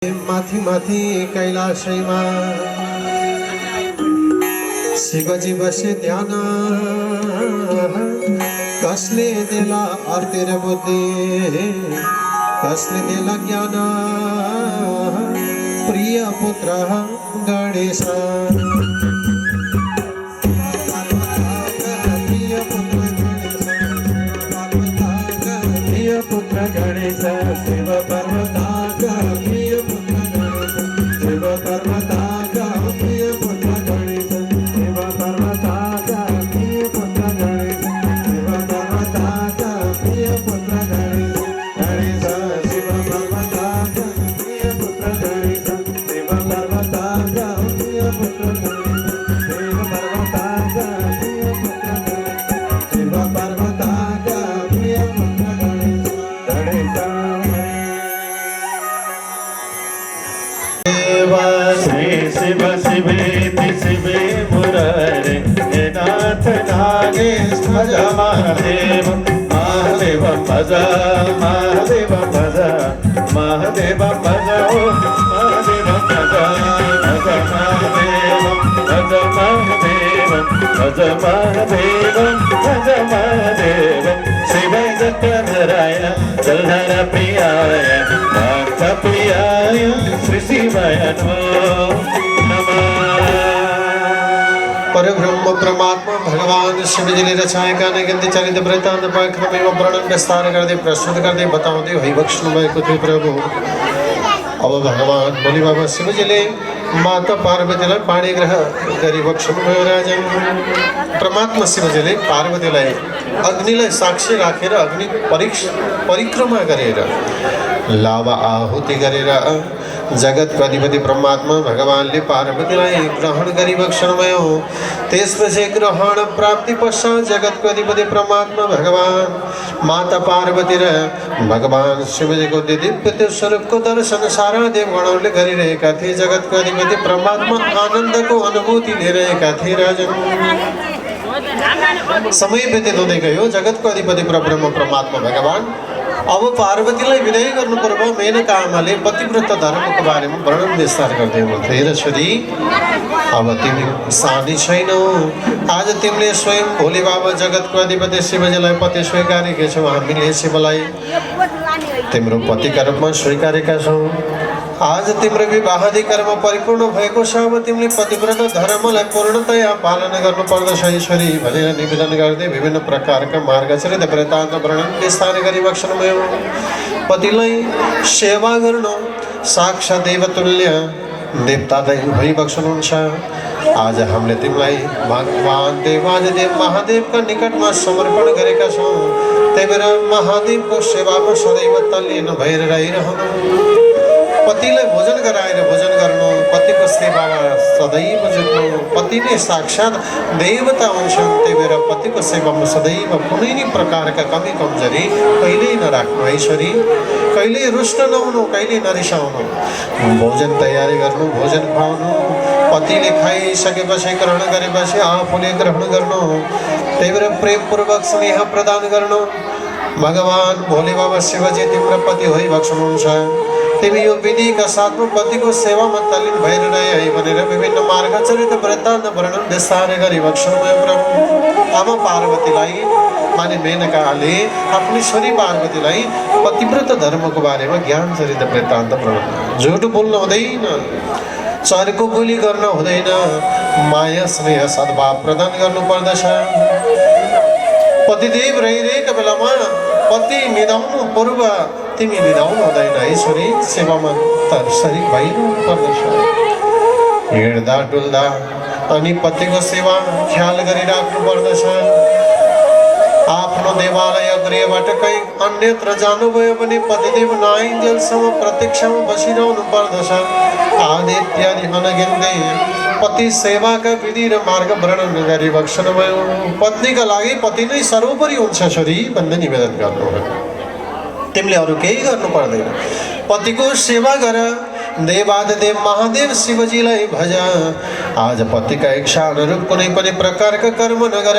माथि माथि कैलाशैमा शिवजी बसे ध्यान कसले देला अर्तिर बुद्धि कसले देला ज्ञान प्रिय पुत्र गणेश प्रिय पुत्र गणेश शिव पर्वताक प्रिय पुत्र गणेश शिव पर्वताक प्रिय पुत्र गणेश शिव पर्वताक प्रिय पुत्र गणेश शिव पर्वताक प्रिय पुत्र गणेश गणेश शिव पर्वताक प्रिय पुत्र गणेश शिव पर्वताक प्रिय पुत्र गणेश शिव पर्वताक प्रिय पुत्र गणेश शिव पर्वताक प्रिय पुत्र गणेश श्री शिव शिवेति शिवे मुरारे हे नाथ नागेश भज महादेव महादेव भज महादेव भज महादेव भज ओ महादेव भज भज महादेव भज महादेव भज महादेव भज महादेव शिव जगन्नाराय जलधर प्रियाय भक्त प्रियाय श्री शिवाय नमः। परब्रह्म परमात्मा भगवान शिव जी ने रचाए गाने गंदे चरित वृतांत पराक्रम एवं वर्णन विस्तार कर दे प्रस्तुत कर दे बताओ दे वही बख्शनुमय कुछ प्रभु। अब भगवान बोली बाबा शिव जी ने माता पार्वतीलाई पाणी ग्रह गरी बख्शनुभयो राजन। परमात्मा शिव जी ने पार्वतीलाई अग्निलाई साक्षी राखेर अग्नि परिक्रमा गरेर लावा आहुति गरेर जगतको अधिपति परमात्मा भगवानले पार्वतीलाई ग्रहण गरी बख्शनुभयो। त्यसपछि ग्रहण प्राप्ति पश्चात जगतको अधिपति परमात्मा भगवान माता पार्वती र भगवान शिवजीको दिव्य स्वरूपको दर्शन सारा देवगणहरूले गरिरहेका थिए। जगतको अधिपति परमात्मा आनन्दको अनुभूति लिइरहेका थिए राजन। समय व्यतीत हुँदै गयो। जगतको अधिपति परब्रह्म परमात्मा भगवान अब पार्वतीलाई विनय गर्नु पर्व। मेनका आमाले पतिव्रत धर्मको बारेमा वर्णन विस्तार गर्दै हुनुहुन्थ्यो। हेर छोरी, अब तिमी सानी छैनौ। आज तिमीले स्वयं भोले बाबा जगतको अधिपति शिवजीलाई पति स्वीकारेका छौ। हामीले शिवलाई तिम्रो पतिका रूपमा स्वीकारेका छौँ। आज तिम्रो विवाहादि कर्म परिपूर्ण भएको छ। अब तिमीले पतिव्रत धर्मलाई पूर्णतया पालन गर्नुपर्दछ छोरी भनेर निवेदन गर्दै विभिन्न प्रकारका मार्गचरित वृत्तान्त वर्णन विस्तार गरी बख्शनुभयो। पतिलाई सेवा गर्नु साक्षात् देवतुल्य देवता भई बख्शनुहुन्छ। आज हामीले तिमीलाई भगवान देवादिदेव महादेवका निकटमा समर्पण गरेका छौँ। त्यही भएर महादेवको सेवामा सदैव तल्लीन भएर रहिरहनु। पतिलाई भोजन गराएर भोजन गर्नु, पतिको सेवामा सदैव जुट्नु। पति नै साक्षात् देवता हुन्छन्। त्यही भएर पतिको सेवामा सदैव कुनै नि प्रकारका कमी कमजोरी कहिल्यै नराख्नु है छोरी। कहिल्यै रुष्ट नहुनु, कहिल्यै नरिसाउनु। भोजन तयारी गर्नु, भोजन खुवाउनु। पतिले खाइसकेपछि ग्रहण गरेपछि आफूले ग्रहण गर्नु। त्यही भएर प्रेमपूर्वक स्नेह प्रदान गर्नु। भगवान भोले बाबा शिवजी तिम्रो पति होइ बख्शनुहुन्छ। तिमी यो विधिका साथमा पतिको सेवामा तल्लीन भएर रहे है भनेर विभिन्न मार्गचरित वृत्तान्त वर्णन विस्तार गरी बख्शनुभयो प्रभु। आमा पार्वतीलाई माने मेनकाले आफ्नो छोरी पार्वतीलाई पतिव्रत धर्मको बारेमा ज्ञान चरित वृत्तान्त वर्णन। झुट बोल्नु हुँदैन, चर्को बोली गर्न हुँदैन, माया स्नेह सद्भाव प्रदान गर्नुपर्दछ। पतिदेव रहिरहेका बेलामा पति निधाउनु पूर्व तिमी निधाउनु हुँदैन है छोरी। सेवामा त शरीर भइरहनु पर्दछ। हिँड्दा डुल्दा अनि पतिको सेवा ख्याल गरिराख्नु पर्दछ। आफ्नो देवालय गृहबाट कहीँ अन्यत्र जानुभयो भने पतिदेव नआइन्जेलसम्म प्रतीक्षामा बसिरहनु पर्दछ। आदि इत्यादि अनगिन्दै पति सेवाका विधि र मार्ग वर्णन गरी बख्शनुभयो। पत्नीका लागि पति नै सर्वोपरि हुन्छ छोरी भन्ने निवेदन गर्नुभयो। तिमीले अरू केही गर्नु पर्दैन। पतिको सेवा गर, देवादिदेव महादेव शिवजीलाई भज। आज पतिका इच्छा अनुरूप कुनै पनि प्रकारका कर्म नगर।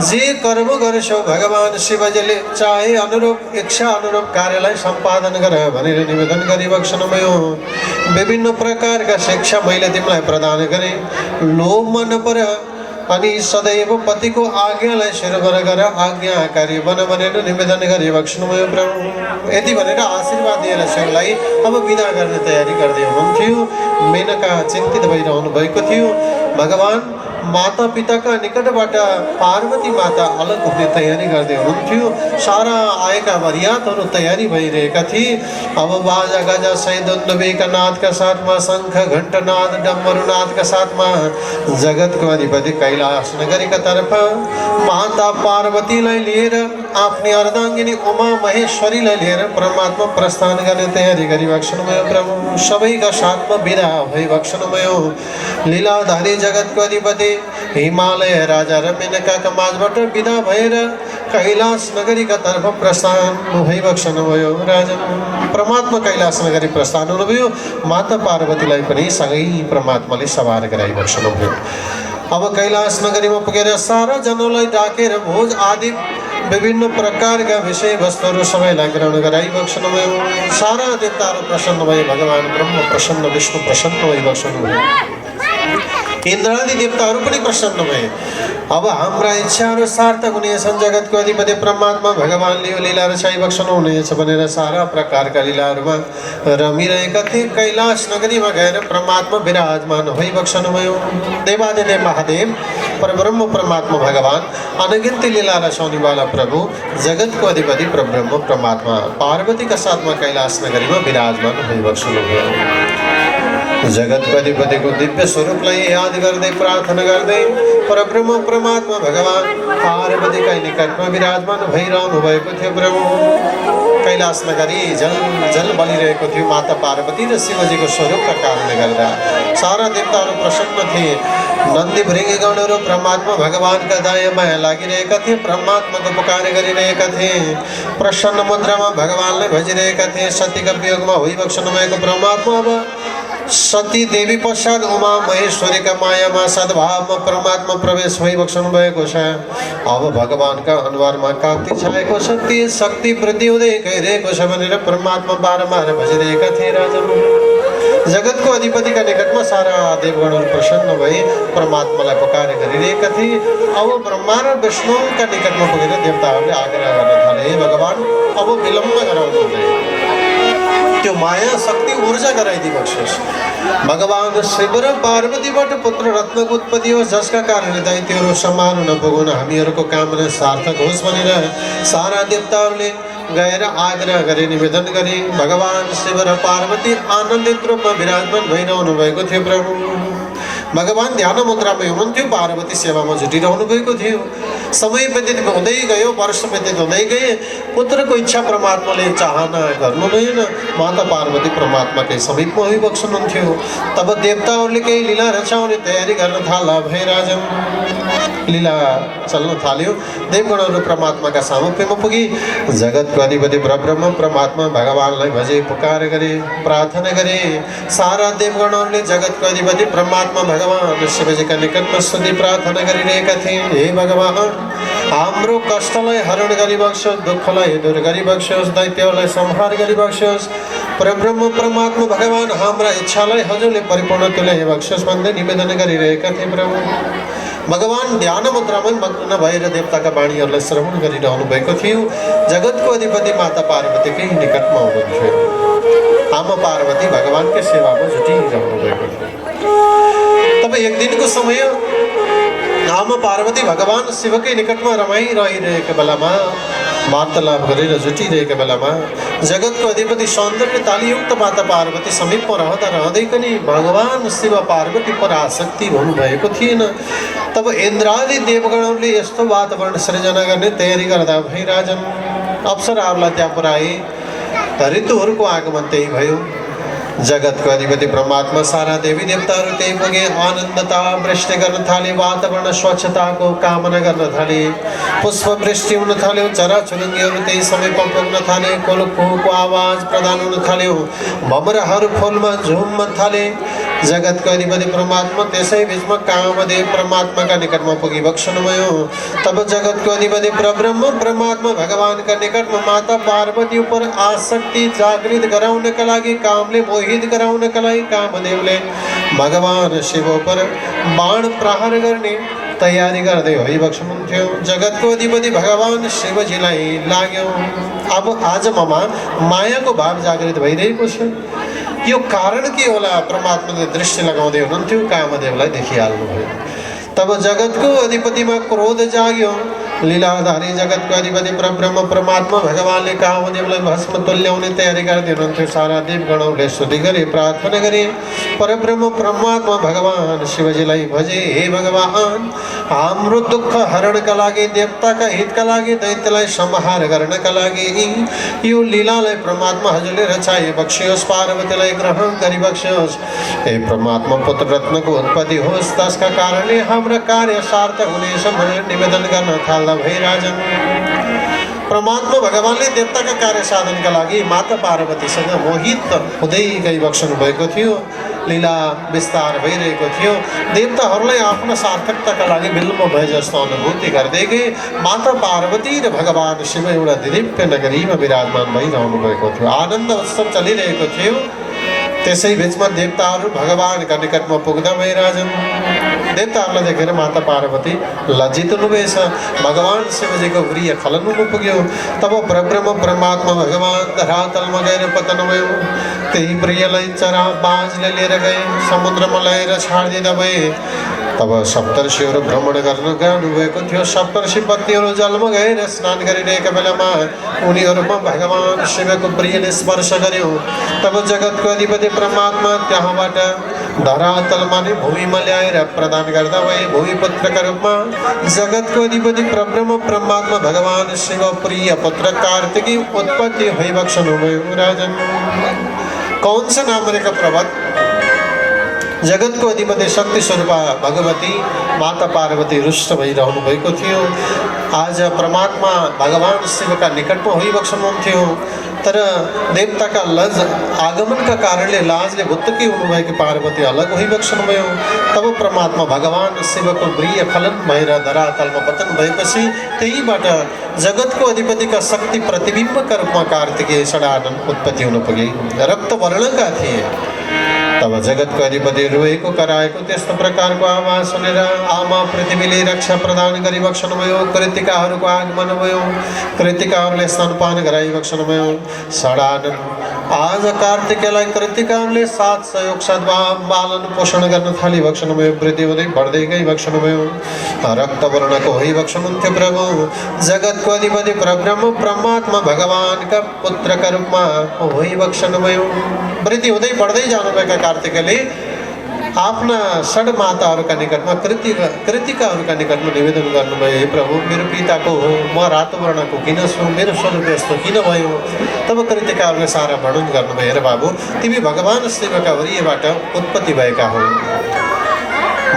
जे कर्म गर्छौ भगवान शिवजीले चाहे अनुरूप इच्छा अनुरूप कार्यलाई सम्पादन गर भनेर निवेदन गरी बक्सनुमयो। विभिन्न प्रकारका शिक्षा मैले तिमीलाई प्रदान गरेँ, लोभमा नपर अनि सदैव पतिको आज्ञालाई शिरबर गर, आज्ञाकारी बन भनेर निवेदन गरी बक्सनुमयो प्रभु। यति भनेर आशीर्वाद दिएर शिवलाई अब विदा गर्ने तयारी गर्दै हुनुहुन्थ्यो। मेनका चिन्तित भइरहनु भएको थियो। भगवान माता पिताका निकटबाट पार्वती माता अलग हुने तयारी गर्दै हुनुहुन्थ्यो। सारा आएका बरियातहरू तयारी भइरहेका थिए। अब बाजा गाजा सैदुन्दुबेका नादका साथमा, शङ्ख घण्टनाद डम्बरुनादका साथमा जगतको अधिपति कैलाश नगरीका तर्फ माता पार्वतीलाई लिएर आफ्नी अर्धाङ्गिनी उमा महेश्वरीलाई लिएर परमात्मा प्रस्थान गर्ने तयारी गरी बक्सनुमयो प्रभु। सबैका साथमा विदा भई बक्सनुमयो। लीलाधारी जगतको अधिपति हिमालय राजा र मेनकाका माझबाट विदा भएर कैलाश नगरीका तर्फ प्रस्थान भइबक्सनुभयो। राजा परमात्मा कैलाश नगरी प्रस्थान हुनुभयो। माता पार्वतीलाई पनि सँगै परमात्माले सवार गराइबक्सनुभयो। अब कैलाश नगरीमा पुगेर सारा जनलाई डाकेर भोज आदि विभिन्न प्रकारका विषय वस्तुहरू सबैलाई ग्रहण गराइबक्सनुभयो। सारा देवताहरू प्रसन्न भए। भगवान ब्रह्म प्रसन्न, विष्णु प्रसन्न भइबक्सनुभयो। इन्द्रादि देवताहरू पनि प्रसन्न भए। अब हाम्रा इच्छाहरू सार्थक हुनेछन्। जगतको अधिपति परमात्मा भगवानले यो लीला रचाइबक्सनु हुनेछ भनेर सारा प्रकारका लीलाहरूमा रमिरहेका थिए। कैलाश नगरीमा गएर परमात्मा विराजमान भइबक्सनुभयो। देवादिदेव महादेव परब्रह्म परमात्मा भगवान अनगिन्त लीला रचाउनेवाला प्रभु जगतको अधिपति परब्रह्म परमात्मा पार्वतीका साथमा कैलाश नगरीमा विराजमान भइबक्सनुभयो। जगतको अधिपतिको दिव्य स्वरूपलाई याद गर्दै प्रार्थना गर्दै परब्रह्म परमात्मा भगवान पार्वतीका निकटमा विराजमान भइरहनु भएको थियो। प्रभु कैलाश नगरी जल बलिरहेको थियो। माता पार्वती र शिवजीको स्वरूपका कारणले गर्दा सारा देवताहरू प्रसन्न थिए। नन्दी भृङ्गगणहरू परमात्मा भगवानका दायाँ बायाँ लागिरहेका थिए। परमात्माको पुकार गरिरहेका थिए। प्रसन्न मुद्रामा भगवानलाई भजिरहेका थिए। सतीका वियोगमा भइबक्सनु भएको परमात्मा अब सती देवी पश्चात उमा महेश्वरीका मायामा सद्भावमा परमात्मा प्रवेश भइबक्सनु भएको छ। अब भगवानका अनुहारमा कान्ति छाएको छ। ती शक्ति वृद्धि हुँदै गइरहेको छ भनेर परमात्मा बारम्बार भजिरहेका थिए। राजा जगतको अधिपतिका निकटमा सारा देवगणहरू प्रसन्न भए परमात्मालाई पुकार गरिरहेका थिए। अब ब्रह्मा र विष्णुका निकटमा पुगेर देवताहरूले आग्रह गर्न थाले, भगवान अब विलम्ब गराउनु हुँदैन, त्यो माया शक्ति ऊर्जा गराइदिबक्सोस्। भगवान शिव र पार्वतीबाट पुत्र रत्नको उत्पत्ति होस्, जसका कारण दैत्यहरू सम्हाल्न नपुगुन्, हामीहरूको कामना सार्थक होस् भनेर सारा देवताहरूले गएर आग्रह गरे, निवेदन गरे। भगवान शिव र पार्वती आनन्दित रूपमा विराजमान भइरहनु भएको थियो। प्रभु भगवान ध्यान मुद्रामा हुनुहुन्थ्यो। पार्वती सेवामा जुटिरहनु भएको थियो। समय व्यतीत हुँदै गयो, वर्ष व्यतीत हुँदै गए। पुत्रको इच्छा परमात्माले चाहना गर्नु भएन। माता पार्वती परमात्माकै समीपमा भइबक्सनुहुन्थ्यो। तब देवताहरूले केही लीला रचाउने तयारी गर्न थाल्दा भए। राजन लीला चल्न थाल्यो। देवगणहरू परमात्माका सामिप्यमा पुगे। जगतको अधिपति परब्रह्म परमात्मा भगवानलाई भजे, पुकार गरे, प्रार्थना गरे। सारा देवगणहरूले जगतको अधिपति परमात्मा भगवान शिवजीका निकटमा स्तुति प्रार्थना गरिरहेका थिए। हे भगवान, हाम्रो कष्टलाई हरण गरिबक्सोस्, दुःखलाई दूर गरिबक्सोस्, दैत्यहरूलाई संहार गरिबक्सोस्। परब्रह्म परमात्मा भगवान हाम्रा इच्छालाई हजुरले परिपूर्ण तुल्याइबक्सोस् भन्दै निवेदन गरिरहेका थिए। प्रभु भगवान ध्यान मुद्रामै मग्न भएर देवताका वाणीहरूलाई श्रवण गरिरहनु भएको थियो। जगतको अधिपति माता पार्वतीकै निकटमा हुनुहुन्थ्यो। आमा पार्वती भगवानकै सेवामा जुटिरहनु भएको थियो। तब एक दिनको समय आमा पार्वती भगवान शिवकै निकटमा रमाइरहेका बेलामा, वार्तालाप गरेर जुटिरहेका बेलामा जगतको अधिपति सौन्दर्य तालियुक्त माता पार्वती समीपमा रहँदा रहँदै पनि भगवान शिव पार्वती पर आसक्ति हुनुभएको थिएन। तब इन्द्रादि देवगणहरूले यस्तो वातावरण सृजना गर्ने तयारी गर्दा भई राजन अप्सराहरूलाई त्यहाँ पुऱ्याए। ऋतुहरूको आगमन त्यही भयो। जगतको अधिपति परमात्मा सारा देवी देवताहरू त्यही पुगे आनन्दता वृष्टि गर्न थाले वातावरण स्वच्छताको कामना गर्न थाले पुष्प वृष्टि हुन थाल्यो चराचुरुङ्गीहरू त्यही समय पुग्न थाले कोलको आवाज प्रदान हुन थाल्यो भमराहरू फुलमा झुम्न थाले जगतको अधिपति परमात्मा त्यसै बिचमा कामदेव परमात्माका निकटमा पुगी बक्सनुभयो तब जगतको अधिपति परब्रह्म परमात्मा भगवानका निकटमा माता पार्वती उपर आसक्ति जागृत गराउनका लागि कामले मोहित गराउनका लागि कामदेवले भगवान शिव उपर बाण प्रहार गर्ने तयारी गर्दै भइबक्सनुहुन्थ्यो जगतको अधिपति भगवान शिवजीलाई लाग्यो अब आज ममा मायाको भाव जागृत भइरहेको छ यो कारण के होला परमात्माले दृष्टि लगाउँदै हुनुहुन्थ्यो कामदेवलाई देखिहाल्नुभयो तब जगतको अधिपतिमा क्रोध जाग्यो लीलाधारी जगतको अधिपति परब्रह्म परमात्मा भगवानले कामदेवलाई भस्म तुल्याउने तयारी गर्दै हुनुहुन्थ्यो सारा देवगणहरूले स्तुति गरे प्रार्थना गरे परब्रह्म परमात्मा भगवान शिवजीलाई भजे हे भगवान हाम्रो दुःख हरणका लागि देवताका हितका लागि दैत्यलाई संहार गर्नका लागि यो लीलालाई परमात्मा हजुरले रचाए बक्सियोस् पार्वतीलाई ग्रहण गरिबक्सियोस् हे परमात्मा पुत्र रत्नको उत्पत्ति होस् त्यसका कारणले हाम्रो कार्य सार्थक हुनेछ भनेर निवेदन गर्न थाल्दा भइराजन परमात्मा भगवानले देवताका कार्य साधनका लागि माता पार्वतीसँग मोहित हुँदै गइबक्सनु भएको थियो लीला विस्तार भइरहेको थियो देवताहरूलाई आफ्ना सार्थकताका लागि विलम्ब भए जस्तो अनुभूति गर्दै गए माता पार्वती र भगवान शिव एउटा दिव्य नगरीमा विराजमान भइरहनु भएको थियो आनन्द उत्सव चलिरहेको थियो त्यसै बिचमा देवताहरू भगवानका निकटमा पुग्दा भइराजन देवताहरूलाई देखेर माता पार्वती लज्जित हुनुभएछ भगवान शिवजीको प्रिय खलन हुनु पुग्यो तब परब्रह्म परमात्मा भगवान धरातलमा गएर पतन भयो त्यही प्रियलाई चरा बाजले लिएर गए समुद्रमा ल्याएर छाडिदिँदा भए तब सप्तर्षिहरू भ्रमण गर्न जानुभएको थियो सप्तर्षि पत्नीहरू जलमा गएर स्नान गरिरहेका बेलामा उनीहरूमा भगवान शिवको प्रियले स्पर्श गर्यो तब जगतको अधिपति परमात्मा त्यहाँबाट धरातलमा नै भूमिमा ल्याएर प्रदान गर्दा भए भूमिपुत्रका रूपमा जगतको अधिपति परब्रह्म परमात्मा भगवान शिव प्रिय पुत्र कार्तिकी उत्पत्ति भइबक्सनुभयो राजन कौन सा नाम रहेका पर्वत जगतको अधिपति शक्ति स्वरूपा भगवती माता पार्वती रुष्ट भइरहनु भएको थियो आज परमात्मा भगवान शिवका निकटमा होइबक्सनुहुन्थ्यो तर देवताका लज आगमनका कारणले लाजले भुत्तकी हुनुभएकी पार्वती अलग होइबक्सनुभयो तब परमात्मा भगवान शिवको प्रिय फलन भएर धरातलमा पतन भएपछि त्यहीबाट जगतको अधिपतिका शक्ति प्रतिबिम्बका रूपमा कार्तिकेय षडानन उत्पत्ति हुन पुगे रक्तवर्णका थिए तब जगतको अधिपति रोएको कराएको त्यस्तो प्रकारको आवाज सुनेर आमा पृथ्वीले रक्षा प्रदान गरिबक्सनुभयो कृतिकाहरूको आगमन भयो कृतिकाहरूले स्तनपान गराइबक्सनुभयो षडानन आज कार्तिकेयलाई कृतिकाहरूले साथ सहयोग सद्भाव पालन पोषण गर्न थालिबक्सनुभयो वृद्धि हुँदै बढ्दै गइबक्सनुभयो रक्तवर्णको होइबक्सनुहुन्थ्यो प्रभु जगतको अधिपति परब्रह्म परमात्मा भगवानका पुत्रका रूपमा होइबक्सनुभयो वृद्धि हुँदै बढ्दै जानुभएका कार्तिकले आफ्ना षड माताहरूका निकटमा कृतिकाहरूका निकटमा निवेदन गर्नुभयो हे प्रभु मेरो पिताको हो म रातो वर्णको किन छु मेरो स्वरूप यस्तो किन भयो तब कृतिकाहरूले सारा वर्णन गर्नुभयो हेर बाबु तिमी भगवान शिवका वरियबाट उत्पत्ति भएका हौ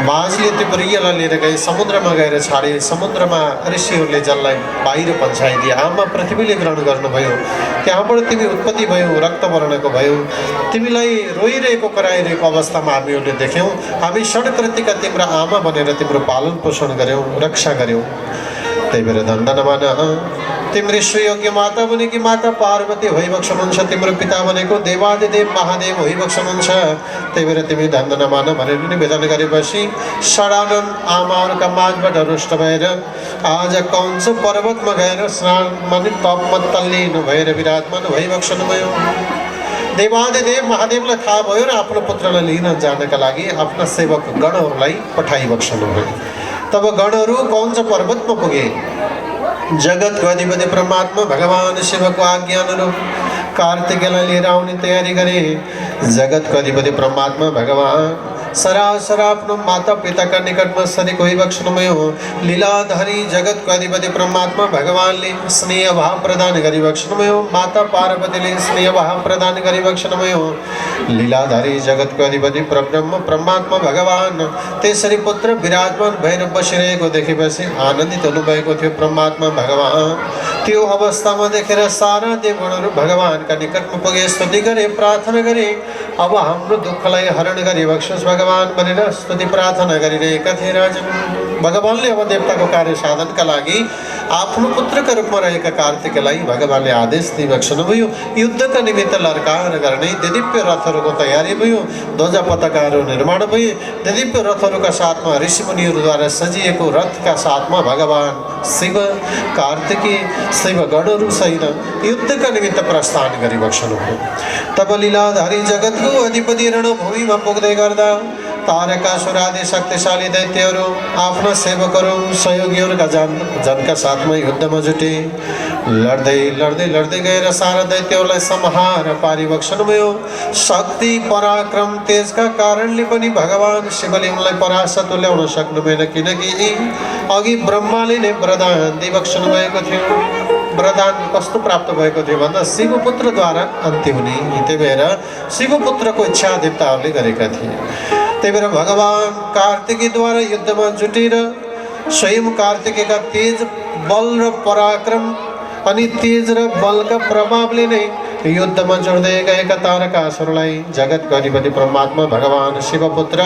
बाजले त्यो प्रियलाई लिएर गए समुद्रमा गएर छाडे समुद्रमा ऋषिहरूले जललाई बाहिर पन्छाइदिए आमा पृथ्वीले ग्रहण गर्नुभयो त्यहाँबाट तिमी उत्पत्ति भयो रक्तवर्णको भयो तिमीलाई रोइरहेको कराइरहेको अवस्थामा हामीहरूले देख्यौँ हामी षड्कृतिका तिम्रो आमा बनेर तिम्रो पालन पोषण गऱ्यौँ रक्षा गऱ्यौँ त्यही भएर धन्दनमान तिम्रो श्रीयोग्य माता बनेकी माता पार्वती होइबक्सनुहुन्छ तिम्रो पिता बनेको देवादिदेव महादेव होइबक्सनुहुन्छ त्यही भएर तिमी धन्दनमान भनेर निवेदन गरेपछि षडानन आमाहरूका माझबाट रुष्ट भएर आज कौंस पर्वतमा गएर स्नान माने तपमा तल्लीन भएर विराजमान भइबक्सनुभयो देवादिदेव महादेवलाई थाहा भयो र आफ्नो पुत्रलाई लिन जानका लागि आफ्ना सेवक गणहरूलाई पठाइबक्सनुभयो तब गणहरू कौंस पर्वतमा पुगे जगतको अधिपति परमात्मा भगवान शिवको आज्ञा अनुरूप कार्तिकेयलाई लिएर आउने तयारी गरे जगतको अधिपति परमात्मा भगवान सरासर आफ्नो माता पिताका निकटमा सधैँ कोही बक्सनुभयो। लीलाधारी जगतको अधिपति परमात्मा भगवानले स्नेह भाव प्रदान गरी बक्सनुभयो। माता पार्वतीले स्नेह भाव प्रदान गरी बक्सनुभयो। लीलाधारी जगतको अधिपति परब्रह्म परमात्मा भगवान त्यसरी पुत्र विराजमान भएर बसिरहेको देखेपछि आनन्दित हुनुभएको थियो परमात्मा भगवान। त्यो अवस्थामा देखेर सारा देवगणहरू भगवानका निकटमा पुगे, स्तुति गरे, प्रार्थना गरे। अब हाम्रो दुःखलाई हरण गरी बक्सोस् भगवान भनेर स्तुति प्रार्थना गरिरहेका थिए राजन। भगवानले अब देवताको कार्य साधनका लागि आफ्नो पुत्रका रूपमा रहेका कार्तिकलाई भगवानले आदेश दिइबक्सनुभयो। युद्धका निमित्त लड्काएर गर्ने दिव्य रथहरूको तयारी भयो। ध्वजा पताकाहरू निर्माण भए। दिव्य रथहरूका साथमा ऋषिमुनिहरूद्वारा सजिएको रथका साथमा भगवान शिव कार्तिकी शिवगणहरू सहित युद्धका निमित्त प्रस्थान गरिबक्सनुभयो। तब लीलाधारी जगतको अधिपति रणभूमिमा पुग्दै गर्दा तारकासुर आदि शक्तिशाली दैत्यहरू आफ्ना सेवकहरू सहयोगीहरूका जनका साथमा युद्धमा जुटे। लड्दै लड्दै लड्दै गएर सारा दैत्यहरूलाई संहार पारिबक्सनुभयो। शक्ति पराक्रम तेजका कारणले पनि भगवान शिवले उनलाई परास्त तुल्याउन सक्नु भएन, किनकि अघि ब्रह्माले नै वरदान दिइबक्सनु भएको थियो। वरदान कस्तो प्राप्त भएको थियो भन्दा शिवपुत्रद्वारा अन्त्य हुने। त्यही भएर शिवपुत्रको इच्छा देवताहरूले गरेका थिए। त्यही भएर भगवान कार्तिकीद्वारा युद्धमा जुटेर स्वयं कार्तिकीका तेज बल र पराक्रम अनि तेज र बलका प्रभावले नै युद्धमा जोड्दै गएका तारकासुरलाई जगतको अधिपति परमात्मा भगवान शिवपुत्र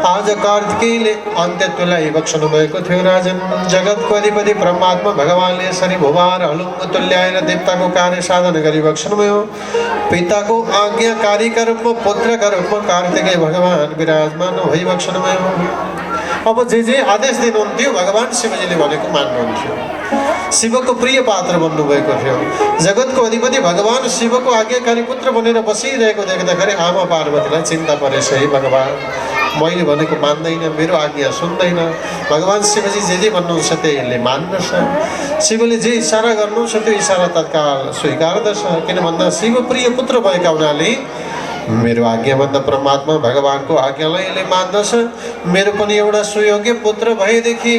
आज कार्तिकेयले अन्त्य तुल्याइबक्सनु भएको थियो राजन। जगतको अधिपति परमात्मा भगवानले यसरी भुभार हलुङ्ग तुल्याएर देवताको कार्य साधन गरिबक्सनुभयो। पिताको आज्ञाकारीका रूपमा पुत्रका रूपमा कार्तिकेय भगवान विराजमान भइबक्सनुभयो। अब जे आदेश दिनुहुन्थ्यो भगवान शिवजीले भनेको मान्नुहुन्थ्यो। शिवको प्रिय पात्र बन्नुभएको थियो। जगतको अधिपति भगवान शिवको आज्ञाकारी पुत्र बनेर बसिरहेको देख्दाखेरि आमा पार्वतीलाई चिन्ता परेछ। है भगवान, मैले भनेको मान्दैन, मेरो आज्ञा सुन्दैन। भगवान शिवजी जे भन्नुहुन्छ त्यसले मान्दछ। शिवले जे इसारा गर्नुहुन्छ त्यो इसारा तत्काल स्वीकार्दछ। किन भन्दा शिव प्रिय पुत्र भएका हुनाले मेरो आज्ञाभन्दा परमात्मा भगवानको आज्ञालाई यसले मान्दछ। मेरो पनि एउटा सुयोग्य पुत्र भएदेखि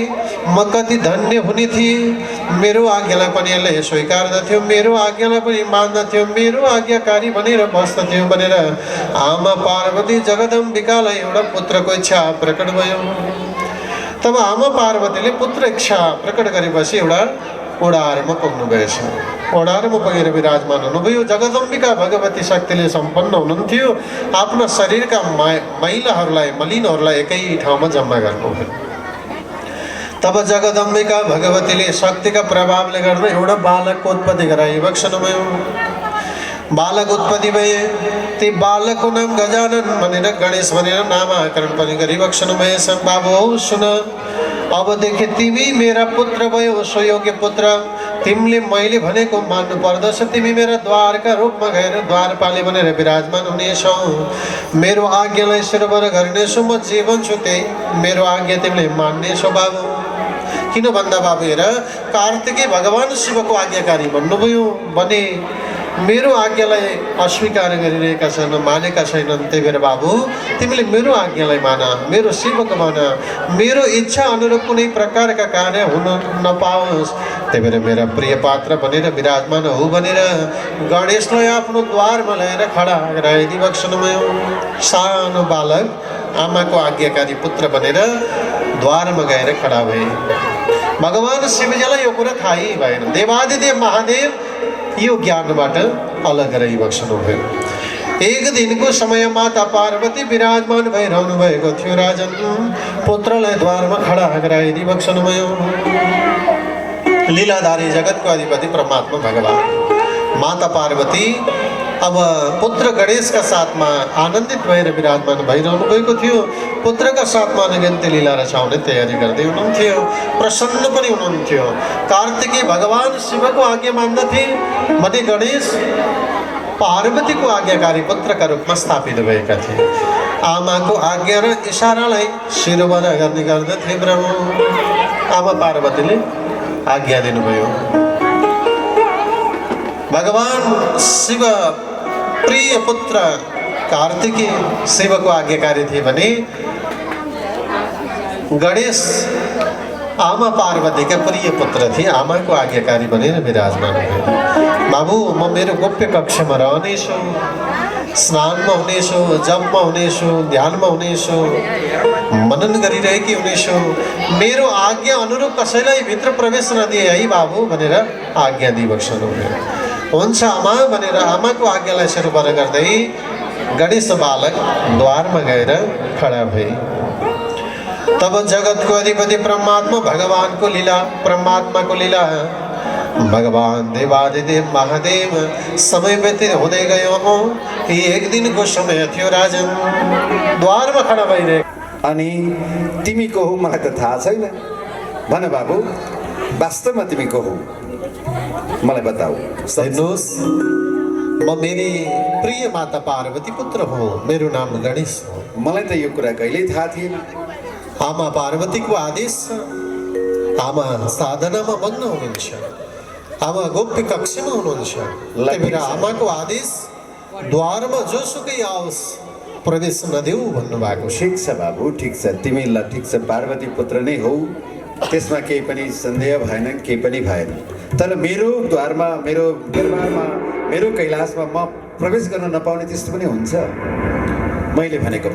म कति धन्य हुने थिएँ। मेरो आज्ञालाई पनि यसले स्वीकार्दथ्यो, मेरो आज्ञालाई पनि मान्दथ्यो, मेरो आज्ञाकारी भनेर बस्दथ्यो भनेर आमा पार्वती जगदम्बिकालाई एउटा पुत्रको इच्छा प्रकट भयो। तब आमा पार्वतीले पुत्र इच्छा प्रकट गरेपछि एउटा ओडारमा पुग्नुभएछ। ओडारमा पुगेर विराजमान हुनुभयो। जगदम्बिका भगवती शक्तिले सम्पन्न हुनुहुन्थ्यो। आफ्ना शरीरका मैलाहरूलाई मलिनहरूलाई एकै ठाउँमा जम्मा गर्नुभयो। तब जगदम्बिका भगवतीले शक्तिका प्रभावले गर्दा एउटा बालकको उत्पत्ति गराइबक्सनुभयो। बालक उत्पत्ति भए। ती बालकको नाम गजानन भनेर गणेश भनेर नामाकरण पनि गरिबक्सनु भएछ। बाबु हौ सुन, अबदेखि तिमी मेरा पुत्र भयो, सुयोग्य पुत्र। तिमीले मैले भनेको मान्नु पर्दछ। तिमी मेरा द्वारका रूपमा गएर द्वारपाले भनेर विराजमान हुनेछौ। मेरो आज्ञालाई शिरबर गर्नेछु। म जे भन्छु त्यही मेरो आज्ञा तिमीले मान्नेछौ बाबु। किन भन्दा बाबु हेर, कार्तिकेय भगवान शिवको आज्ञाकारी भन्नुभयो भने मेरो आज्ञालाई अस्वीकार गरिरहेका छन्, मानेका छैनन्। त्यही भएर बाबु तिमीले मेरो आज्ञालाई मान, मेरो शिवको मान, मेरो इच्छा अनुरूप कुनै प्रकारका कार्य हुन नपाओस्। त्यही भएर मेरा प्रिय पात्र भनेर विराजमान हो भनेर गणेशलाई आफ्नो द्वारमा ल्याएर खडा गराइदिबक्सनुभयो। सानो बालक आमाको आज्ञाकारी पुत्र भनेर द्वारमा गएर खडा भए। भगवान शिवजीलाई यो कुरा थाहै भएन। देवादिदेव महादेव यो ज्ञानबाट अलग रहिबक्सनुभयो। एक दिनको समय माता पार्वती विराजमान भइरहनु भएको थियो राजन। पुत्रलाई द्वारमा खडा गराइदिबक्सनुभयो। लीलाधारी जगतको अधिपति परमात्मा भगवान माता पार्वती अब पुत्र गणेशका साथमा आनन्दित भएर विराजमान भइरहनु भएको थियो। पुत्रका साथमा अनगिन्ती लीला रचाउने तयारी गर्दै हुनुहुन्थ्यो। प्रसन्न पनि हुनुहुन्थ्यो। कार्तिकेय भगवान शिवको आज्ञा मान्दथे भने गणेश पार्वतीको आज्ञाकारी पुत्रका रूपमा स्थापित भएका थिए। आमाको आज्ञा र इसारालाई शिरबना गर्ने गर्दथे ब्रह्म। आमा पार्वतीले आज्ञा दिनुभयो। भगवान शिव प्रिय पुत्र कार्तिकी शिवको आज्ञाकारी थिए भने गणेश आमा पार्वतीका प्रिय पुत्र थिए, आमाको आज्ञाकारी बनेर विराजमान हुए। बाबु म मेरो गोप्य कक्षमा रहनेछु, स्नानमा हुनेछु, जपमा हुनेछु, ध्यानमा हुनेछु, मनन गरिरहेकी हुनेछु, मेरो आज्ञा अनुरूप कसैलाई भित्र प्रवेश नदिए है बाबु भनेर आज्ञा दिइबक्सनुभयो। हुन्छ आमा भनेर आमाको आज्ञालाई स्वीकार गर्दै गणेश बालक द्वारमा गएर खडा भए। तब जगतको अधिपति परमात्मा भगवानको लीला, परमात्माको लीला, भगवान देवादिदेव महादेव समय व्यतीत हुँदै गयो। एक दिनको समय थियो, राजन द्वारमा खडा भइरहे। अनि तिमी को हो मलाई त थाहा छैन, भन बाबु वास्तवमा तिमी को हो मलाई बताऊ। हेर्नुहोस्, म मेरी प्रिय माता पार्वती पुत्र हो, मेरो नाम गणेश हो। मलाई त यो कुरा कहिल्यै थाहा थिएन। आमा पार्वतीको आदेश छ, आमा साधनामा मग्न हुनुहुन्छ, आमा गोप्य कक्षमा हुनुहुन्छ। त्यही भएर आमाको आदेश द्वारमा जोसुकै आओस् प्रवेश नदेऊ भन्नुभएको छ। ठिक छ बाबु, ठिक छ, तिमी ल ठिक छ, पार्वती पुत्र नै हौ, त्यसमा केही पनि सन्देह भएन, केही पनि भएन। तर मेरो द्वारमा, मेरो दरबारमा, मेरो कैलाशमा म प्रवेश गर्न नपाउने त्यस्तो पनि हुन्छ? मैले भनेको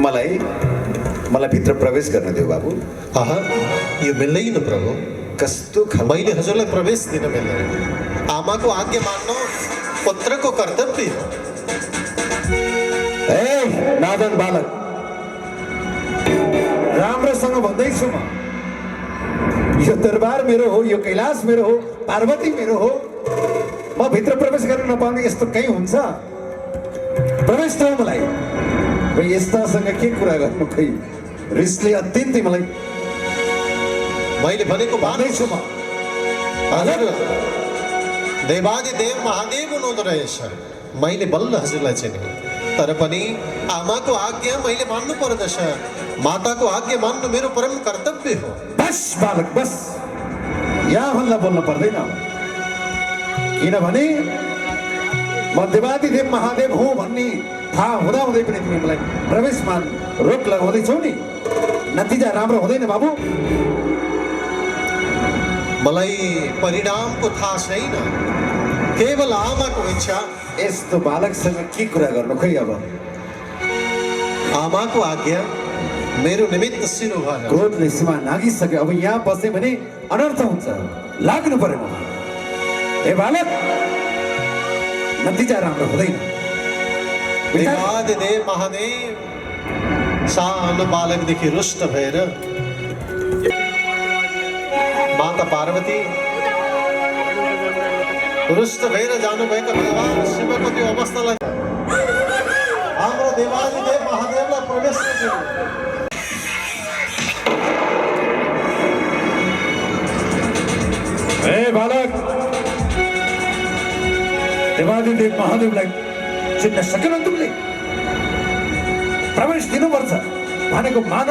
मलाई भित्र प्रवेश गर्न देऊ बाबु। आहा, यो मिल्दैन प्रभु। कस्तो खालको? मैले हजुरलाई प्रवेश दिन मिल्दैन। आमाको आज्ञा मान्नु पुत्रको कर्तव्य हो। ए नादन बालक, राम्रोसँग भन्दैछु म, यो दरबार मेरो हो, यो कैलाश मेरो हो, पार्वती मेरो हो, म भित्र प्रवेश गर्न नपाउने यस्तो कहीँ हुन्छ? प्रवेश दिऊ मलाई। यस्तासँग के कुरा गर्नु, खै रिसले अत्यन्तै मलाई। मैले भनेको भन्दैछु म, हजुर देवादिदेव महादेव हुनुहुँदो रहेछ। मैले बल्ल हजुरलाई चिने, तर पनि आमाको आज्ञा मैले मान्नु पर्दछ। माताको आज्ञा मान्नु मेरो परम कर्तव्य हो। बस बालक बस, यहाँभन्दा बोल्नु पर्दैन, किनभने म देवादिदेव महादेव हुँ भन्ने थाहा हुँदाहुँदै पनि तिमी मलाई प्रवेशमा रोक लगाउँदैछौ नि, नतिजा राम्रो हुँदैन बाबु। मलाई परिणामको थाहा छैन, केवल आमाको इच्छा। यस्तो बालकसँग के कुरा गर्नु खै? अब आमाको आज्ञा मेरो निमित्त सिरो भएर क्रोधले सीमा नागिसक्यो। अब यहाँ बस्यो भने अनर्थ हुन्छ, लाग्नु पर्यो म। ए बालक, नतिजा राम्रो हुँदैन। देवादिदेव महादेव सानो बालकदेखि रुष्ट भएर माता पार्वती रुष्ट भएर जानुभएका भगवान शिवको त्यो अवस्थालाई हाम्रो देवादिदेव महादेवलाई प्रवेश नदिनु। ए बालक, देवादिदेव महादेवलाई चिन्न सकेन तिमीले? प्रवेश दिनुपर्छ भनेको मान।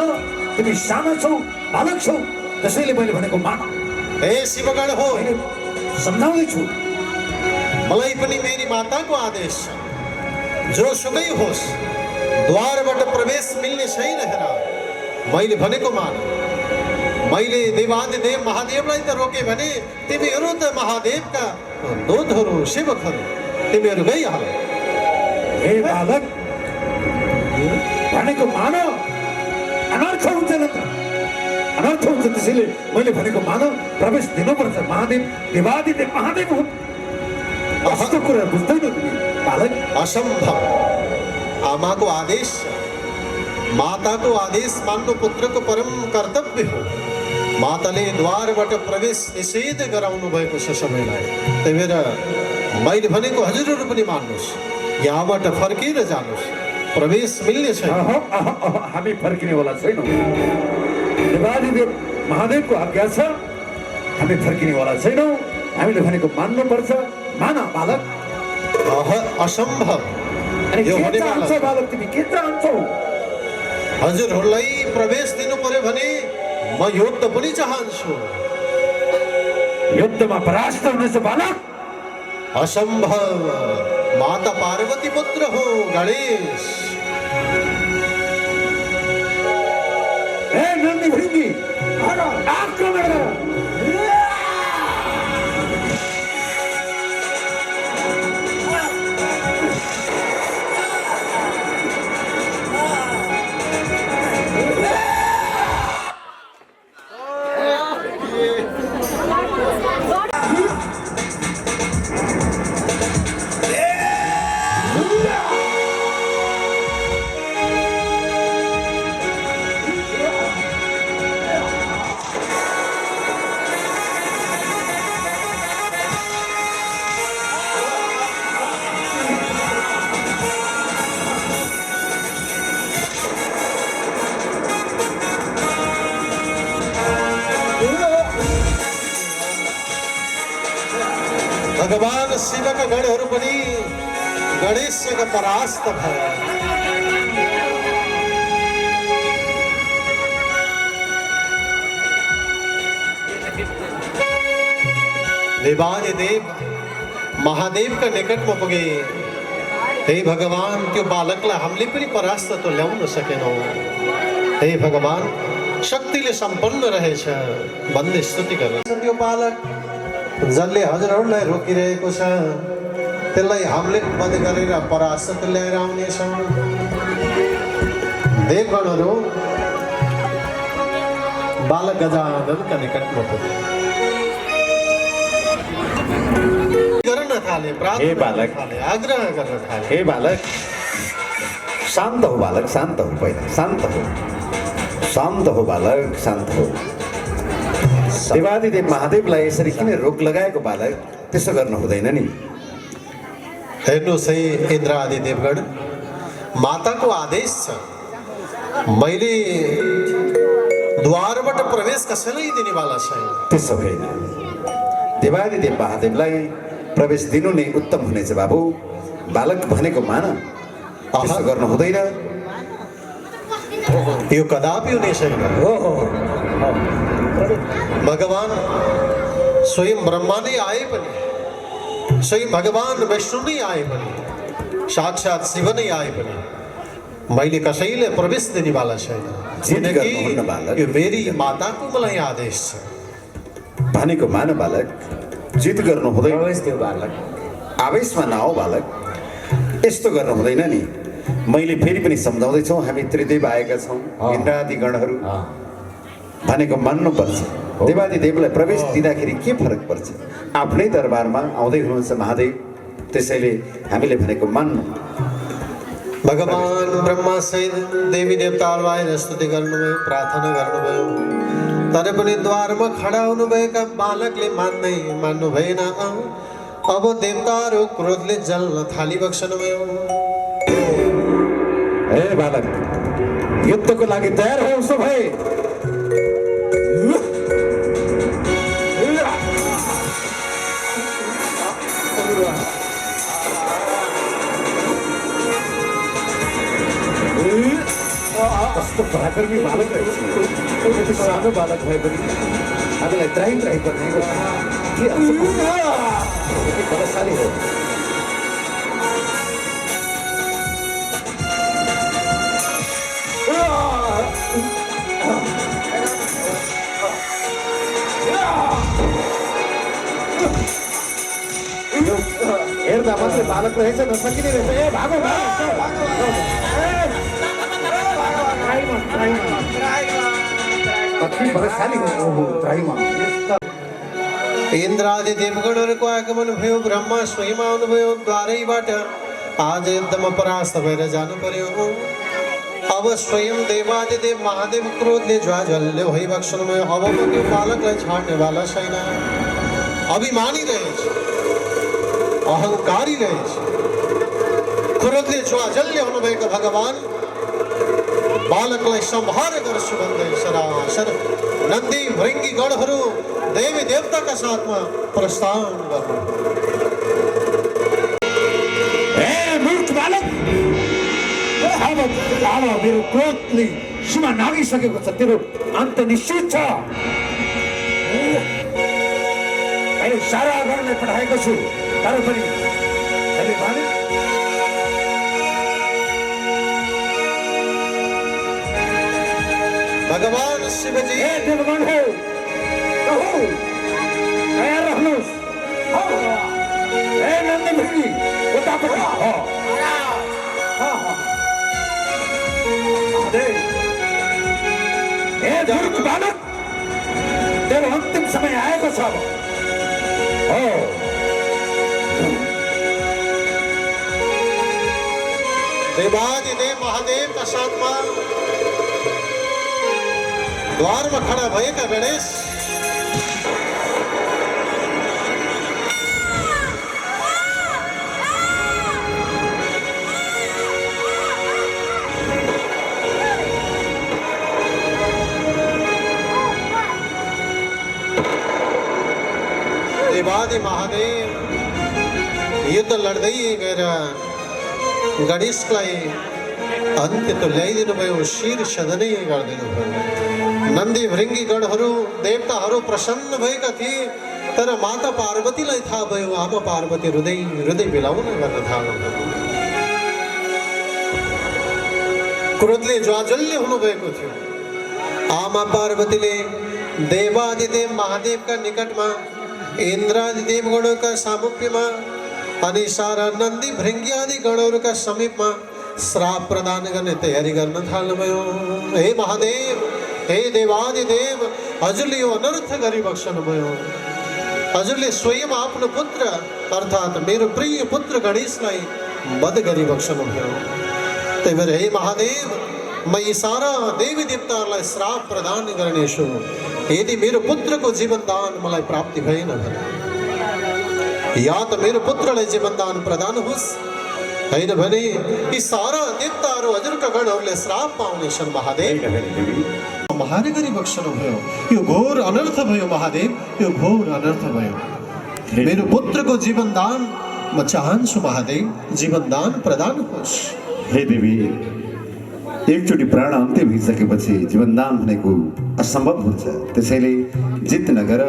तिमी सानो छौ, बालक छौ, त्यसैले मैले भनेको मान। हे शिवगण हो, सम्झाउँदैछु। मलाई पनि मेरी माताको आदेश छ, जोसुकै होस् द्वारबाट प्रवेश मिल्ने छैन। हेर, मैले भनेको मान। मैले देवादिदेव महादेवलाई त रोके भने तिमीहरू त महादेवका दूतहरू, सेवकहरू, तिमीहरू गइहाल। हे बालक, भनेको मान, अनर्थ हुन्छ न त, अनर्थ हुन्छ। त्यसैले मैले भनेको मान, प्रवेश दिनुपर्छ। महादेव देवादिदेव महादेव हुन्, कस्तो कुरा बुझ्दैनौ तिमी बालक? असम्भव। आमाको आदेश छ, माताको आदेश मान्नु पुत्रको परम कर्तव्य हो। माताले द्वारबाट प्रवेश निषेध गराउनु भएको छ सबैलाई। त्यही भएर मैले भनेको हजुरहरू पनि मान्नुहोस्, यहाँबाट फर्केर जानुहोस्, प्रवेश मिल्ने छैन। हामी फर्किनेवाला छैनौँ। देवादिदेव महादेवको आज्ञा छ, हामी फर्किनेवाला छैनौँ। हामीले भनेको मान्नुपर्छ। मान बालक। असम्भव। अनि यो के हुने चाहन्छौ वाला बालक, तिमी के चाहन्छौ? हजुरहरूलाई प्रवेश दिनु पर्यो भने म युद्ध पनि चाहन्छु। युद्धमा परास्त हुनेछ बालक। असम्भव। माता पार्वती पुत्र हो गणेश। हे नंदी भृंगी आक्रमण करो। भगवान शिव का गणहरू पनि गणेशका परास्त भए। देवादि देव महादेवका निकटमा पुगे। हे भगवान, त्यो बालकलाई हामीले पनि परास्त त ल्याउन सकेनौँ। हे भगवान, शक्तिले सम्पन्न रहेछ भन्ने स्तुति गर्नु। त्यो बालक जसले हजुरहरूलाई रोकिरहेको छ त्यसलाई हामीले वध गरेर परास्त ल्याएर आउनेछौँ। देवगणहरू बालक गजाननका निकटमा पुगे। गर्न थाले, प्रार्थना हे बालक। गर्न थाले, आग्रह गर्न थाले। हे बालक, शान्त हो बालक, शान्त हो, पहिला शान्त हो, शान्त हो बालक, शान्त हो। देवादिदेव महादेवलाई यसरी किन रोक लगाएको बालक? त्यसो गर्नु हुँदैन नि। हेर्नुहोस् है इन्द्र आदि देवगण, माताको आदेश छ, मैले द्वारबाट प्रवेश कसैलाई दिनेवाला छैन। त्यसो होइन, देवादिदेव महादेवलाई प्रवेश दिनु नै उत्तम हुनेछ बाबु। बालक भनेको मान, त्यसो गर्नु हुँदैन। यो कदापि हुने छैन। भगवान स्वयं ब्रह्मा नै आए पनि, स्वयं भगवान विष्णु नै आए पनि, साक्षात् शिव नै आए पनि मैले कसैले प्रवेश दिनेवाला छैन। किनकि यो मेरी माताको मलाई आदेश छ। भनेको मान बालक, जिद गर्नु हुँदैन। बालक आवेशमा नआऊ बालक, यस्तो गर्नु हुँदैन नि। मैले फेरि पनि सम्झाउँदैछौँ, हामी त्रिदेव आएका छौँ, इन्द्रादि गणहरू भनेको मान्नुपर्छ। देवादिदेवलाई प्रवेश दिँदाखेरि के फरक पर्छ? आफ्नै दरबारमा आउँदै हुनुहुन्छ महादेव, त्यसैले हामीले भनेको मान्नु। भगवान ब्रह्मा सहित देवी देवताहरू आएर स्तुति गर्नुभयो, प्रार्थना गर्नुभयो, तर पनि द्वारमा खडा हुनुभएका बालकले मान्नु भएन। अब देवताहरू क्रोधले जल्न थाली बक्सनुभयो। हे बालक, युद्धको लागि तयार हो। उसो भए कस्तो पराक्रमी बालक रहेछ। सानो बालक भए पनि हामीलाई त्राही त्राही बनाएको के बलशाली हो। हेर्दा मात्रै बालक रहेछ, नसकिने रहेछ। ए भागो इन्द्र आदि देवगणहरूको आगमन भयो। ब्रह्मा स्वयं आउनुभयो द्वारैबाट। आज युद्धमा परास्त भएर जानु पर्यो। अब स्वयं देवादिदेव महादेव क्रोधले ज्वाज्वल्य भइबक्सनुभयो। अब म त्यो बालकलाई छाड्नेवाला छैन। अभिमानी रहेछ, अहङ्कारी रहेछ, क्रोधले ज्वाज्वल्य हुनुभएको भगवान बालकलाई संहार गर्छु भन्दै सरासर नन्दी भृङ्गी गणहरू देवी देवताका साथमा प्रस्थान गर्नु। मूर्ख बालक, अब मेरो क्रोधले सीमा नागिसकेको छ। तेरो अन्त निश्चित छ। मैले सारा गणलाई पठाएको छु, तर पनि भगवान शिवजी ए देवगण हो रहो तयार रहनुहोस् ए नन्दी भृंगी उतापट्टि ए दुर्ग बालक तेरो अन्तिम समय आएको छ हो देवादिदेव महादेव का साथमा द्वार में खड़ा भएका गणेश देवादि महादेव युद्ध लड्दै गएर गणेशलाई अन्त्य तो ल्याइदिनुभयो शिर सदनै गरिदिनुभयो नन्दी भृङ्गी गणहरू देवताहरू प्रसन्न भएका थिए तर माता पार्वतीलाई थाहा भयो आमा पार्वती हृदय हृदय बिलाउन गर्न थाल्नुभयो क्रोधले ज्वाजल्य हुनुभएको थियो आमा पार्वतीले देवादिदेव महादेवका निकटमा इन्द्रादिदेव गणका सामुप्यमा अनि सारा नन्दी भृङ्गी आदि गणहरूका समीपमा श्राप प्रदान गर्ने तयारी गर्न थाल्नुभयो हे महादेव हे देवादिदेव हजुरले यो अनर्थ गरिबक्सनुभयो हजुरले स्वयं आफ्नो पुत्र अर्थात् मेरो प्रिय पुत्र गणेशलाई वध गरिबक्सनुभयो त्यही भएर हे महादेव म यी सारा देवी देवताहरूलाई श्राप प्रदान गर्नेछु यदि मेरो पुत्रको जीवनदान मलाई प्राप्ति भएन भने या त मेरो पुत्रलाई जीवनदान प्रदान होस् हैन भने यी सारा देवताहरू हजुरका गणहरूले श्राप पाउनेछन् महादेव महान गरी बक्सनुभयो यो घोर अनर्थ भयो महादेव यो घोर अनर्थ भयो मेरो पुत्रको जीवनदान म चाहन्छु महादेव जीवनदान प्रदान होस् हे देवी एकचोटि प्राण अन्त्य भइसकेपछि जीवनदान भनेको असम्भव हुन्छ त्यसैले जित नगर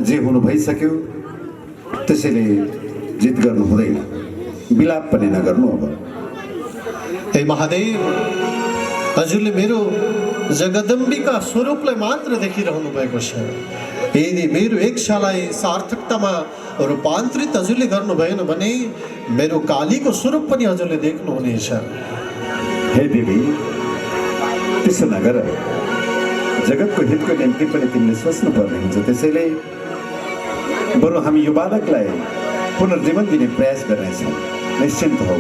जे हुनु भइसक्यो त्यसैले जित गर्नु हुँदैन विलाप पनि नगर्नु अब हे महादेव हजुरले मेरो जगदम्बिका स्वरूपलाई मात्र देखिरहनु भएको छ यदि मेरो इच्छालाई सार्थकतामा रूपान्तरित हजुरले गर्नु भएन भने मेरो कालीको स्वरूप पनि हजुरले देख्नुहुनेछ हे देवी त्यसो नगर जगतको हितको निम्ति पनि तिमीले सोच्नु पर्ने हुन्छ त्यसैले बरु हामी यो बालकलाई पुनर्जीवन दिने प्रयास गर्नेछौँ निश्चिन्त हौ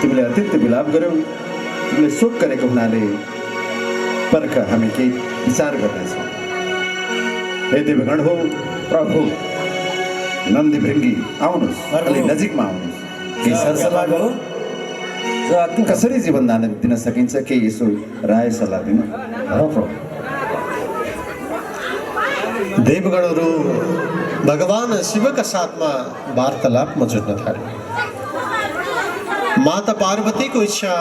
तिमीले अत्यन्त विलाप गर्यौ तिमीले शोक गरेको हुनाले पर्ख हामी केही विचार गर्नेछौँ हे देवगण हो प्रभु नन्दी भृङ्गी आउनुहोस् अलि नजिकमा आउनुहोस् केही सरसल्लाह गरौँ कसरी जीवनदान दिन सकिन्छ केही यसो राय सल्लाह दिनु देवगणहरू भगवान शिवका साथमा वार्तालापमा जुट्न थाले माता पार्वतीको इच्छा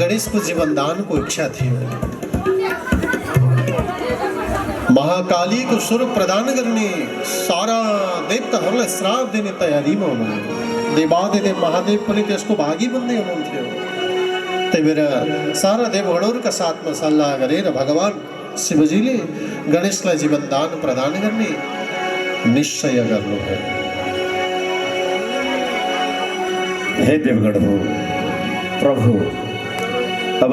गणेशको जीवनदानको इच्छा थियो महाकालीको स्वरूप प्रदान गर्ने सारा देवताहरूलाई श्राप दिने तयारीमा हुनुहुन्थ्यो देवादिदेव महादेव पनि त्यसको भागी बन्दै हुनुहुन्थ्यो त्यही भएर सारा देवगणहरूका साथमा सल्लाह गरेर भगवान शिवजीले गणेशलाई जीवनदान प्रदान गर्ने निश्चय गर्नुभयो हे देवगण हो प्रभु अब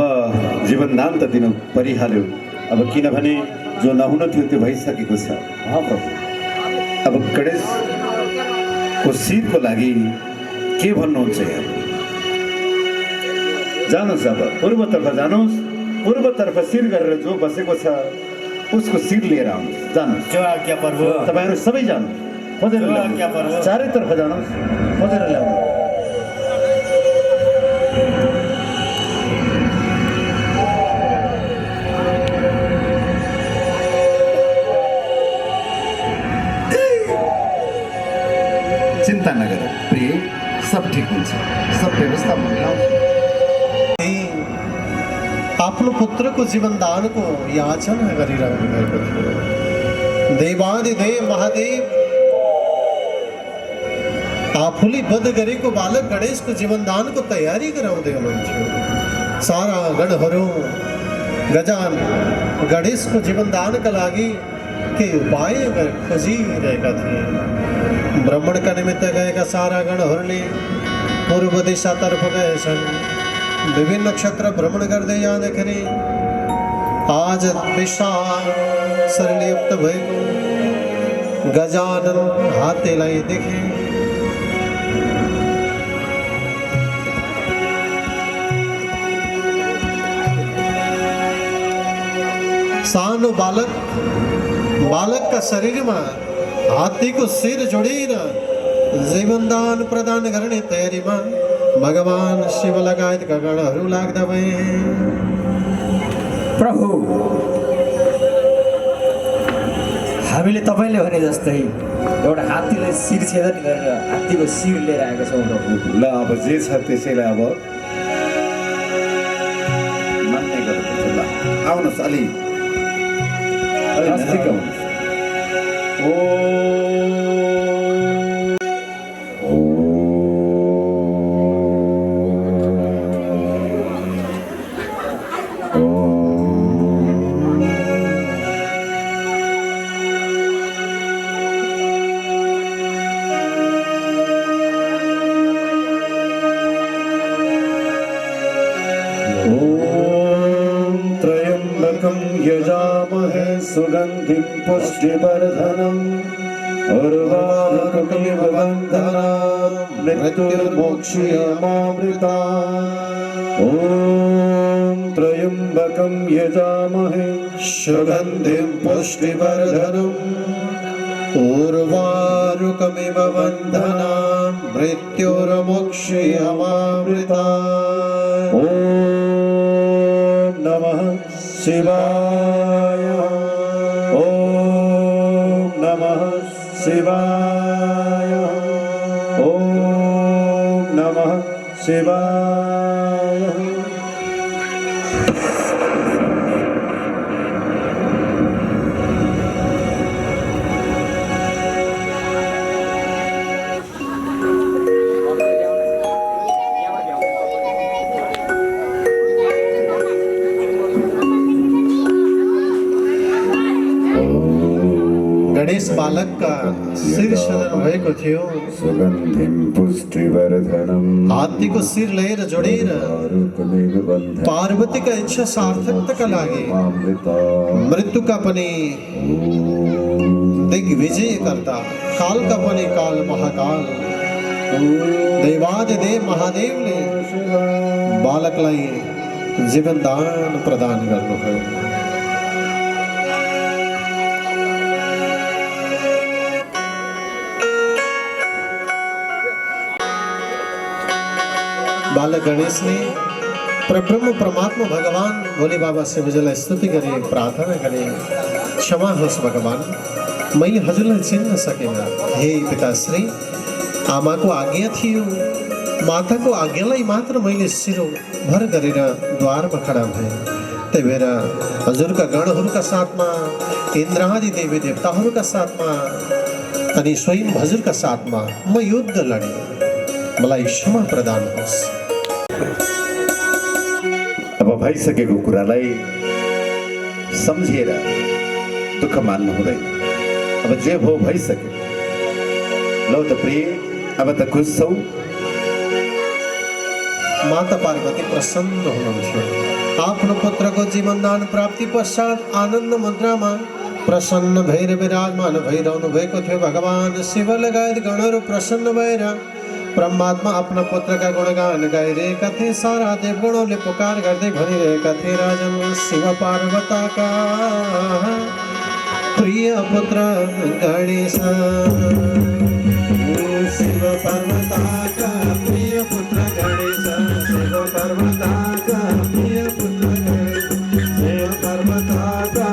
जीवनदान त दिनु परिहाल्यो अब किनभने जो नहुन थियो त्यो भइसकेको छ प्रभु अब गणेशको शिरको लागि के भन्नुहुन्छ यहाँ जानुहोस् अब पूर्वतर्फ जानुहोस् पूर्वतर्फ शिर गरेर जो बसेको छ उसको शिर लिएर आउनुहोस् जानुहोस् तपाईँहरू सबै जानुहोस् खोजेर ल्याउनुहोस् चारैतर्फ जानुहोस् खोजेर ल्याउनुहोस् चिंता नगर प्रिय सब ठीक हुन्छ सब व्यवस्था मिलाउँछु आफ्नो पुत्रको जीवनदानको याचना गरिरहनु भएको थियो देवादिदेव महादेव आफूले वध गरेको बालक गणेशको जीवनदानको तयारी गराउँदै हुनुहुन्थ्यो सारा गणहरू गजान गणेशको जीवनदानका लागि केही उपाय खोजिरहेका थिए। भ्रमणका निमित्त गएका सारा गणहरूले पूर्व दिशातर्फ गएछन्। विभिन्न क्षेत्र भ्रमण गर्दै जाँदाखेरि आज विशाल शरीरयुक्त भएको गजानन हात्तीलाई देखे। सानो बालकका शरीरमा हात्तीको शिर जोडेर जीवनदान प्रदान गर्ने तयारीमा भगवान शिव लगायतका गणहरू लाग्दा भए। प्रभु, हामीले तपाईँले भने जस्तै एउटा हात्तीलाई शिर छेदन गरेर हात्तीको शिर लिएर आएका छौँ प्रभु। ल अब जे छ त्यसैलाई अब मान्ने गर्नुपर्छ। ल आउनुहोस् अलि नजिक आउनुहोस्। यजामहे सुगन्धिं पुष्टिवर्धनम् उर्वारुकमिव बन्धनान् मृत्युर्मोक्षयमामृतात्। ॐ त्र्यम्बकं यजामहे सुगन्धिं पुष्टिवर्धनम् उर्वारुकमिव बन्धनान् मृत्युर्मोक्षयमामृतात्। ॐ नमः शिवाय। ॐ नमः शिवाय। ॐ नमः शिवाय। गणेश बालकका शिर छेदन भएको थियो। सुगन्धिं पुष्टिवर्धनम् हात्तीको शिर लिएर जोडेर आरुकमिव बन्धनान् पार्वतीका इच्छा सार्थकताका लागि मृत्युका पनि दिग्विजयकर्ता, कालका पनि काल महाकाल देवादिदेव महादेवले बालकलाई जीवनदान प्रदान गर्नुभयो। बालक गणेश ने परब्रह्म परमात्मा भगवान भोले बाबा शिवजीलाई स्तुति गरे, प्रार्थना गरे, क्षमा होस् भगवान, मैले हजुरलाई चिन्न सकेन। हे पिताश्री, आमाको आज्ञा थियो, माताको आज्ञालाई मात्र मैले शिरोभर गरेर द्वारमा खडा भएँ। त्यही भएर हजुरका गणहरूका साथमा, इन्द्रादि देवी देवताहरूका साथमा अनि स्वयं हजुरका साथमा म युद्ध लडेँ। मलाई क्षमा प्रदान होस्। अब भइसकेको कुरालाई सम्झेर दुःख मान्नु हुँदैन। अब जे भो भइसक्यो। लौ त प्रिय, अब त खुस छौ। माता पार्वती प्रसन्न हुनुहुन्थ्यो। आफ्नो पुत्रको जीवनदान प्राप्ति पश्चात आनन्द मुद्रामा प्रसन्न भएर विराजमान भइरहनु भएको थियो। भगवान शिव लगायत गणहरू प्रसन्न भएर परमात्मा आफ्ना पुत्रका गुणगान गाइरहेका थिए। सारा देवगणहरूले पुकार गर्दै भनिरहेका थिए, राजन शिव पार्वतीका प्रिय पुत्र गणेश, शिव पार्वतीका प्रिय पुत्र गणेश, शिव पार्वतीका प्रिय पुत्र गणेश, शिव पार्वतीका,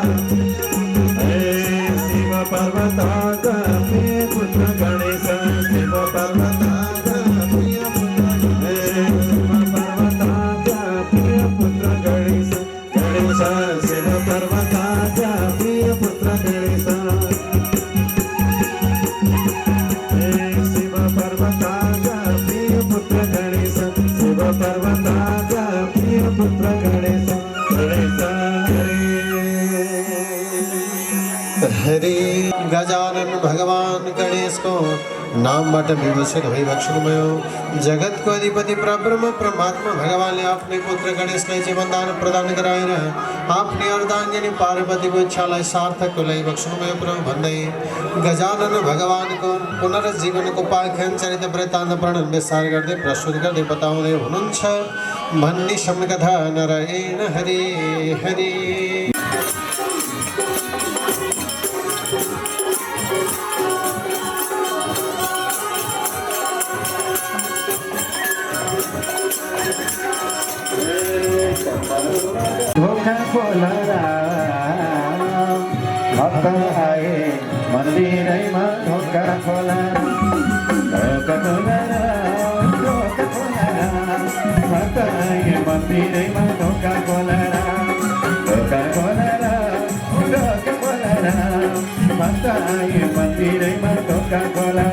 शिव पार्वतीका प्रिय पुत्र गणेश, शिव पार्वती पुत्र गणेश, गणेश हरे गजानन भगवान गणेशको नामबाट विभूषित भई भक्षणमयो जगतको अधिपति परब्रह्म परमात्मा भगवानले आफ्नै पुत्र गणेशलाई जीवनदान प्रदान गराएर आफ्नै अर्धाङ्गिनी पार्वतीको इच्छालाई सार्थक लाई भक्षणमय प्रभु भन्दै गजानन भगवानको पुनर्जीवनको उपाख्यान चरित वृत्तान्त वर्णन विस्तार गर्दै प्रस्तुत गर्दै बताउँदै हुनुहुन्छ भन्ने सम्कथा नारायण हरे हरे। धोका खोला भक्त आए मन्दिरैमा ढोका खोला ढोका खोला ढोका खोला भक्त आए मन्दिरैमा ढोका खोला ढोका खोला ढोका खोला भक्त आए मन्दिरैमा ढोका खोला